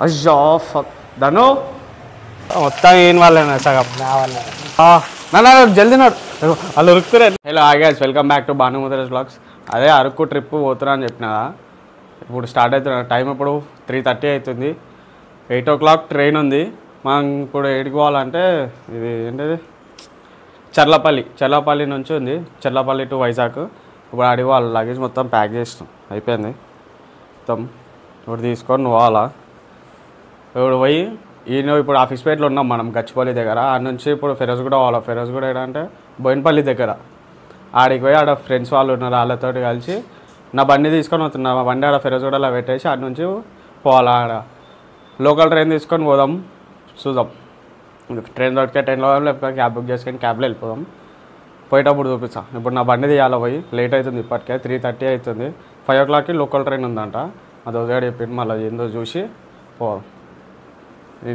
అయ్యో ధను మొత్తం ఏం వాళ్ళేనా సగం నా వాళ్ళ జల్దీ నాడు వాళ్ళు ఉరుకుతురే. Hello guys, welcome back to Bhanu Mudresh blogs. అదే అరకు ట్రిప్ పోతున్నా అని చెప్పిన, ఇప్పుడు స్టార్ట్ అవుతున్నా. టైం ఇప్పుడు 3:30 అవుతుంది. 8 o'clock ట్రైన్ ఉంది. మనం ఇప్పుడు ఎడికి పోవాలంటే ఇది ఏంటిది చర్లపల్లి నుంచి ఉంది. చర్లపల్లి టు వైజాగ్. ఇప్పుడు అడిగి వాళ్ళ లగేజ్ మొత్తం ప్యాక్ చేసినాం, అయిపోయింది మొత్తం. ఇప్పుడు తీసుకొని పోవాలా. ఇప్పుడు పోయి ఇప్పుడు ఆఫీస్పేటలో ఉన్నాం మనం, గచ్చిపల్లి దగ్గర. ఆడ నుంచి ఇప్పుడు ఫిరోజ్గూడ పోవాలా. ఫిరోజ్గూడ ఏంటంటే బోయినపల్లి దగ్గర. ఆడికి పోయి ఆడ ఫ్రెండ్స్ వాళ్ళు ఉన్నారు, వాళ్ళతో కలిసి నా బండి తీసుకొని వస్తున్నా. మా బండి ఆడ ఫిరోజ్గూడలో పెట్టేసి ఆడ నుంచి పోవాలా. ఆడ లోకల్ ట్రైన్ తీసుకొని పోదాం, చూద్దాం. ట్రైన్ దొరికే ట్రైన్లో లేకపోతే క్యాబ్ బుక్ చేసుకొని క్యాబ్లో వెళ్ళిపోదాం. పోయేటప్పుడు చూపిస్తాను. ఇప్పుడు నా బండి తీయాలి, పోయి లేట్ అవుతుంది. ఇప్పటికే 3:30 అవుతుంది. 5 o'clockకి లోకల్ ట్రైన్ ఉందంట. అది ఒకటి చెప్పింది, మళ్ళీ ఏందో చూసి పోదాం.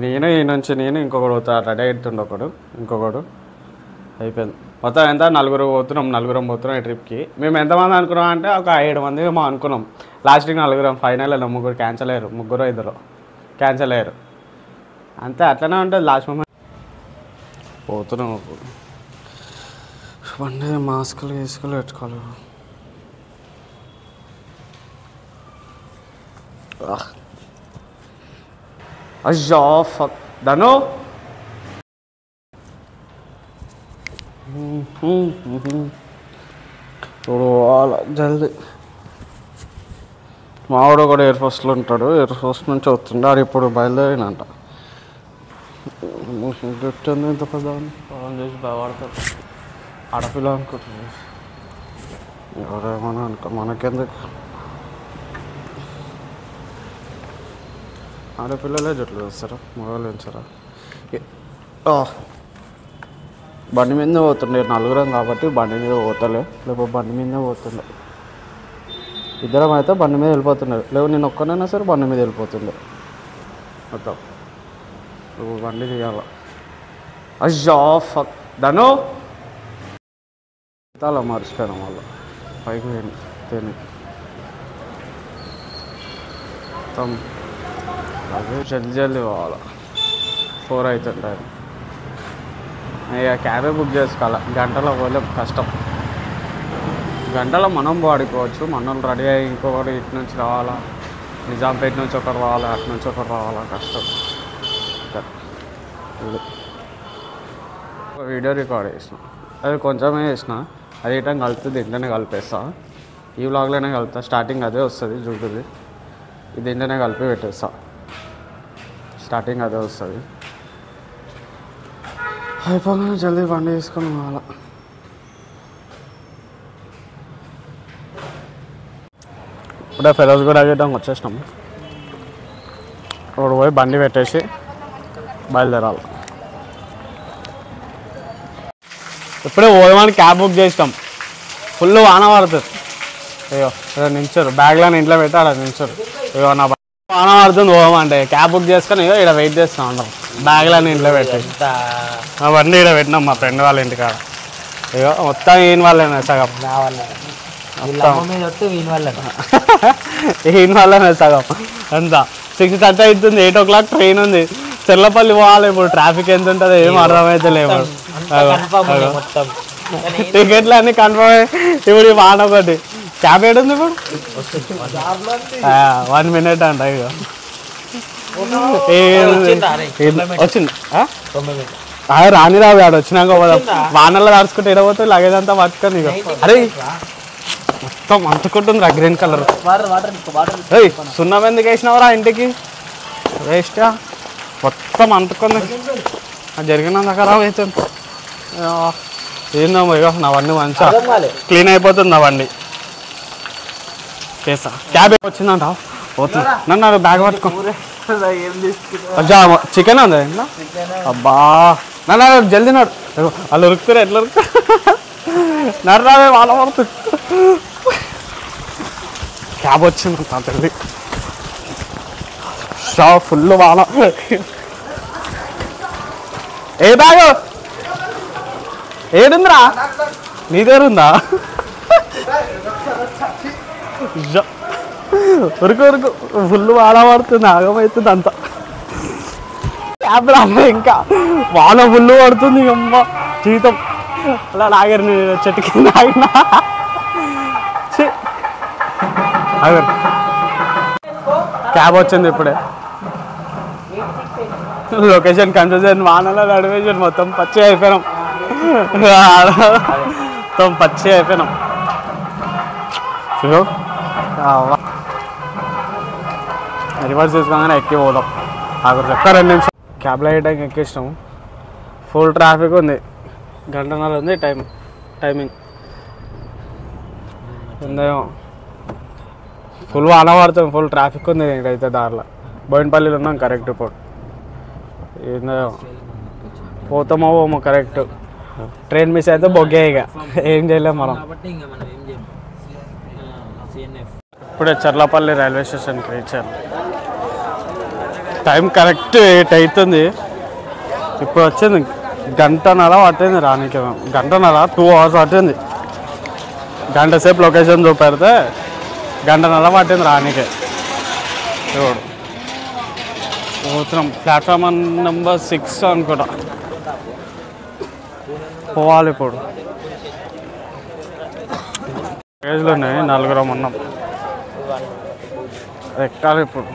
నేను ఈ నుంచి ఇంకొకడు పోతా, రెడీ అవుతుండే ఒకడు, ఇంకొకడు. అయిపోయింది మొత్తం. ఎంత నలుగురం పోతున్నాం ఈ ట్రిప్కి. మేము ఎంతమంది అనుకున్నాం అంటే ఒక 7 మంది ఏమో అనుకున్నాం. లాస్ట్కి 4 ఫైనల్ వెళ్ళాం. 3 క్యాన్సిల్ అయ్యారు, 2 క్యాన్సిల్ అయ్యారు. అంతే, అట్లనే ఉంటుంది లాస్ట్ మూమెంట్. పోతున్నాం. బండి మాస్కులు వేసుకుని పెట్టుకోవాలి. అయ్యో ధను ఇప్పుడు జల్దీ. మావాడు కూడా ఎయిర్ ఫోర్స్లో ఉంటాడు, ఎయిర్ ఫోర్స్ నుంచి వస్తుండే. అది ఇప్పుడు బయలుదేరినంట. గుర్తుంది ఇంత పెద్ద చేసి బాగుపడతాడు. ఆడపిల్ల అనుకుంటుంది, ఎవరేమన్నా అనుకో, మనకెందుకు. ఆడపిల్లలే జట్లు వేస్తారా, మగవాళ్ళు వేస్తారా? బండి మీద పోతుండే, నలుగురం కాబట్టి బండి మీద పోతలే, లేకపోతే బండి మీదే పోతుండే. ఇద్దరం అయితే బండి మీద వెళ్ళిపోతుండే, లేవు నేను ఒక్కనైనా సరే బండి మీద వెళ్ళిపోతుండే మొత్తం. బండి తీయాల. అయ్యో ధను చాలా మర్చిపోయాను. మళ్ళీ పైకి తిని మొత్తం. అదే జల్దీ పోవాలి. 4 అవుతుంటాయి. ఇక క్యాబే బుక్ చేసుకోవాలి. గంటలో పోలేం, కష్టం. గంటలో మనం వాడుకోవచ్చు. మనం రెడీ అయ్యి ఇంకొకటి ఇటు నుంచి రావాలా, నిజాంపేట నుంచి ఒకరు రావాలా, అటు నుంచి ఒకరు రావాలా, కష్టం. వీడియో రికార్డ్ చేసిన, అది కొంచెమే చేసిన. అది ఇటం కలుపుతుంది, ఇంటనే కలిపేస్తా. ఈ వ్లాగ్లోనే కలుపుతా. స్టార్టింగ్ అదే వస్తుంది, చూడుది. ఇది ఇంటనే కలిపి పెట్టేస్తా. స్టార్టింగ్ అదే వస్తుంది. అయిపోగానే జల్దీ బండి తీసుకొని పోవాలా. ఇప్పుడే ఫిరోజ్గూడ అయ్యేటం వచ్చేసినాం. ఇప్పుడు పోయి బండి పెట్టేసి బయలుదేరాలి. ఇప్పుడే పోదామని క్యాబ్ బుక్ చేసినాం. ఫుల్ వాన పడుతుంది. అయ్యో నించారు, బ్యాగ్లో ఇంట్లో పెట్టి అలా నించారు. అయ్యో నా వాన పడుతుంది, పోదామంటే క్యాబ్ బుక్ చేసుకొని ఇగో ఇక్కడ వెయిట్ చేస్తాం అందరం. బ్యాగ్లో ఇంట్లో పెట్టి మా బండి ఇక్కడ పెట్టినాం మా ఫ్రెండ్ వాళ్ళ ఇంటికాడ. అయ్యో మొత్తం ఈయన వాళ్ళేనా సగం, నా వాళ్ళ ఈయన వాళ్ళనే సగం అంతా. 6:30 అవుతుంది. 8 o'clock ట్రైన్ ఉంది. చర్లపల్లి పోవాలి. ఇప్పుడు ట్రాఫిక్ ఎంత ఉంటుందో ఏం అర్థమైతే లేవు. టికెట్లు అన్నీ కన్ఫర్మ్ అయ్యి. ఇప్పుడు వాన ఒకటి. క్యాబ్ ఏడుంది ఇప్పుడు? 1 minute అంట. ఇక వచ్చింది రాని రావు. ఆడ వచ్చినాక వానల్లో తడుచుకుంటే ఎడబోతే లగేజ్ అంతా పట్టుకొని. ఇక అరే మొత్తం అంటుకుంటుంది రా గ్రీన్ కలర్. సున్నం ఎందుకు వేసినావురా ఇంటికి? వేస్ట్గా మొత్తం అంటుకుంది. జరిగినంత ఖరాబ్ అవుతుంది. ఏందో ఇక నావన్నీ మంచిగా క్లీన్ అయిపోతుంది. అవన్నీ చేస్తా. క్యాబ్ వచ్చిందంట, పోతుంది. నన్ను బ్యాగ్ పట్టుకో. చికెన్ ఉంది ఇంట్లో. అబ్బా నన్ను జల్దీ నాడు. వాళ్ళు ఉరుకుతారు, ఎట్లా ఉరుకుతారు? నర్రావే వాళ్ళ పడుతుంది. క్యాబ్ వచ్చింది తల్లి. ఫుల్ వాన. ఏ బ్యాగ్ ఏడుందిరా? నీ దగ్గర ఉందా? ఉరుకు ఉరుకు ఫుల్ వాన పడుతుంది, ఆగమవుతుంది అంతా. క్యాబ్ రాలే ఇంకా వాన ఫుల్ పడుతుంది అమ్మ జీవితం అలా ఆగారు నేను చెట్టు కింద ఆగినా ఆగారు క్యాబ్ వచ్చింది ఇప్పుడే లొకేషన్ కన్ఫ్యూజన్ వానలో నడివేషన్ మొత్తం పచ్చి అయిపోయినాం మొత్తం పచ్చి అయిపోయినాం రివర్స్ చేసుకోగానే ఎక్కి పోదాం ఆగురు ఒక్క 2 నిమిషం క్యాబ్లో అయ్యేటానికి ఎక్కిస్తాము ఫుల్ ట్రాఫిక్ ఉంది 1.5 గంట ఉంది టైమింగ్ ఉందేమో ఫుల్ వాన పడుతుంది ఫుల్ ట్రాఫిక్ ఉంది ఇక్కడైతే దారిలో బోయినపల్లిలో ఉన్నాం కరెక్ట్ ఇప్పుడు ఏందో పోతామో పోమో కరెక్ట్ ట్రైన్ మిస్ అయితే బొగ్గే ఇక ఏం చేయలేము మనం ఇప్పుడే చర్లపల్లి రైల్వే స్టేషన్కి రీచాను టైం కరెక్ట్ 8 అవుతుంది ఇప్పుడు వచ్చింది 1.5 గంట పట్టింది రానికి 1.5 గంట 2 అవర్స్ పట్టింది గంట సేపు లొకేషన్ చూపెడితే 1.5 గంట పట్టింది రానికి చూడు పోతున్నాం ప్లాట్ఫామ్ నెంబర్ 6 అనుకుంటా పోవాలి ఇప్పుడు స్టేజ్లో ఉన్నాయి 4 ఉన్నాం ఎక్కాలి ఇప్పుడు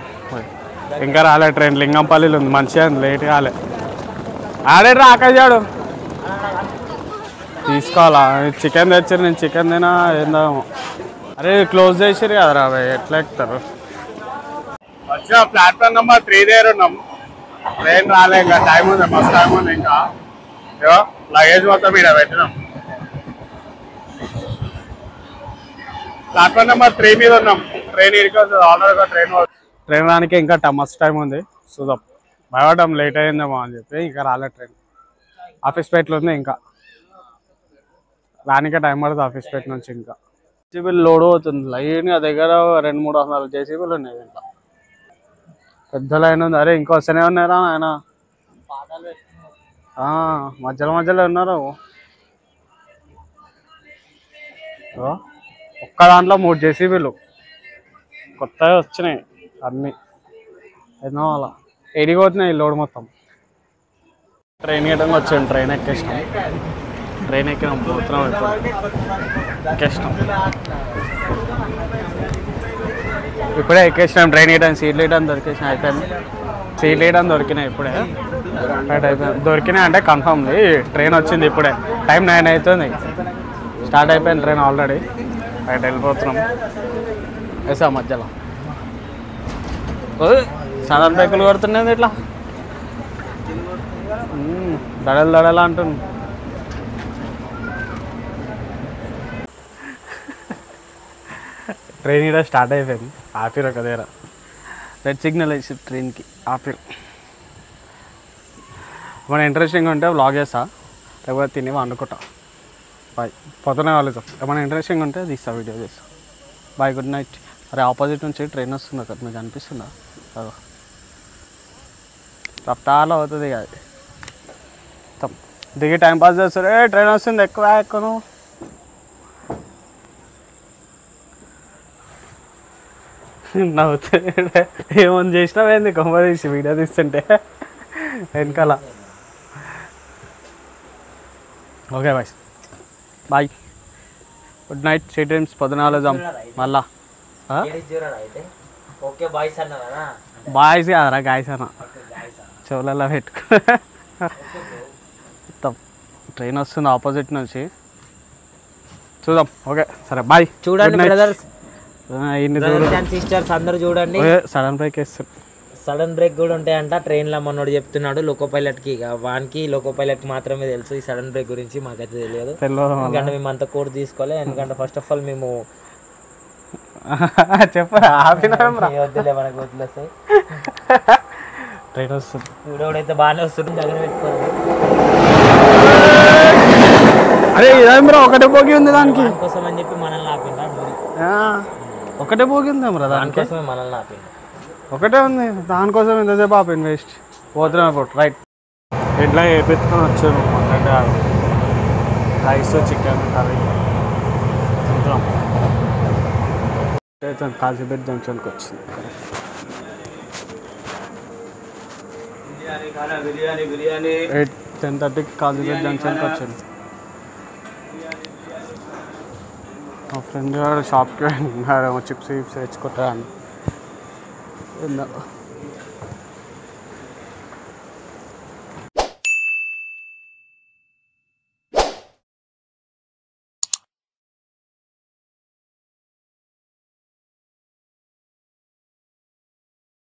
ఇంకా రాలే ట్రైన్ లింగంపల్లిలో ఉంది మంచిగా లేట్ కాలే ఆడే రాకాడు తీసుకోవాలా చికెన్ తెచ్చారు నేను చికెన్ తినా ఏందో అరే క్లోజ్ చేసారు కదా రా ఎట్లా ఎక్కుతారు వచ్చా ప్లాట్ఫామ్ నెంబర్ 3 దగ్గర ఉన్నాం ట్రైన్ రాలే ఇంకా టైం ఉంది మస్తు టైం ఉంది ఇంకా లగేజ్ మొత్తం ఇక్కడ పెట్టినాం ప్లాట్ఫామ్ నెంబర్ 3 మీద ఉన్నాం ట్రైన్ ఇడికి వస్తుంది ఆల్రెడీ ట్రైన్ రానికి ఇంకా మస్తు టైం ఉంది చూద్దాం భయపడడం లేట్ అయిందేమో అని చెప్పి ఇంకా రాలే ట్రైన్ ఆఫీస్ పేట్లో ఉంది ఇంకా రానికే టైం పడుతుంది ఆఫీస్ పేట నుంచి ఇంకా జేసీబీలు లోడ్ అవుతుంది లైన్గా దగ్గర 200-300 జేసీబీలు ఉన్నాయి ఇంకా పెద్ద లైన్ ఉంది అరే ఇంకా వస్తూనే ఉన్నారా ఆయన మధ్యలో ఉన్నారు ఒక్క దాంట్లో 3 జేసీబీలు కొత్తగా వచ్చినాయి అన్నీ ఎన్నో అలా ఎడిగిపోతున్నాయి లోడ్ మొత్తం ట్రైన్ ఎక్కడానికి వచ్చాను ట్రైన్ ఎక్కినాం పోతున్నాం ఎక్కేసినాం ఇప్పుడే ఎక్కేసినాం ట్రైన్ వేయడానికి సీట్లు వేయడానికి దొరికేసినాం అయిపోయింది సీట్లు వేయడానికి దొరికినాయి ఇప్పుడే రైట్ అయిపోయింది దొరికినాయి అంటే కన్ఫర్మ్ ట్రైన్ వచ్చింది ఇప్పుడే టైం 9 అవుతుంది స్టార్ట్ అయిపోయింది ట్రైన్ ఆల్రెడీ రైట్ వెళ్ళిపోతున్నాం వేసా మధ్యలో సాధారణ బైకులు కొడుతున్నాయి ఇట్లా దడలు అంటుంది ట్రైన్ ఇక్కడ స్టార్ట్ అయిపోయింది ఆపిరు ఒక దగ్గర రెడ్ సిగ్నల్ వేసి ట్రైన్కి ఆపిరు మన ఇంట్రెస్టింగ్ ఉంటే వ్లాగ్ చేస్తా లేకపోతే తిని వండుకుంటా బాయ్ పొద్దునే వాళ్ళతో ఏమైనా ఇంట్రెస్టింగ్ ఉంటే తీస్తా వీడియో చేస్తా బాయ్ గుడ్ నైట్ అరే ఆపోజిట్ నుంచి ట్రైన్ వస్తుంది అక్కడ మీకు అనిపిస్తుందా రఫ్తార్లో అవుతుంది అది దిగి టైంపాస్ చేస్తారు ట్రైన్ వస్తుంది ఎక్కువ నవ్వుతే ఏమని చేసినావేంది కొమ్మ తీసి వీడియో తీస్తుంటే వెనకాల okay bye good night sweet dreams పొద్దునాలుదాం మళ్ళా బాయ్స్ కాదరా గాయస్ అన్న చెవులలో పెట్టుకో ట్రైన్ వస్తుంది ఆపోజిట్ నుంచి చూద్దాం ఓకే సరే బాయ్ చూడండి బ్రదర్స్ అండ్ సిస్టర్స్ అందరూ చూడండి సడన్ బ్రేక్ వేస్తారు సడన్ బ్రేక్ కూడా ఉంటాయంట ట్రైన్లో మనోడు చెప్తున్నాడు లోకో పైలట్కి ఇక వానికి లోకో పైలట్కి మాత్రమే తెలుసు ఈ సడన్ బ్రేక్ గురించి మాకైతే తెలియదు ఎందుకంటే మేము అంత కోర్స్ తీసుకోవాలి ఎందుకంటే ఫస్ట్ ఆఫ్ ఆల్ మేము వద్దులే మనకు వదిలేస్తాయి ట్రైన్ వస్తుంది వీడోడైతే బాగానే వస్తుంది దగ్గర పెట్టుకోవాలి అరే ఇదేమ్రా ఒకటే పోగి ఉంది దానికి కోసం అని చెప్పి మనల్ని ఆపిండా ఒకటే పోగి ఉందేమ్రా దానికోసమే మనల్ని ఆపిండు ఒకటే ఉంది దానికోసం ఎంతసేపు ఆపింది వేస్ట్ పోతున్నాం ఇప్పుడు రైట్ ఇట్లా వేపెత్తుకొని వచ్చాను అంటే రైస్ చికెన్ కర్రీ తింటాం కాజీపేట జంక్షన్కి వచ్చింది 10:30కి కాజీపేట జంక్షన్కి వచ్చాను. మా ఫ్రెండ్ గారు షాప్కి వెళ్ళారు, చిప్స్ గిప్స్ తెచ్చుకుంటారని.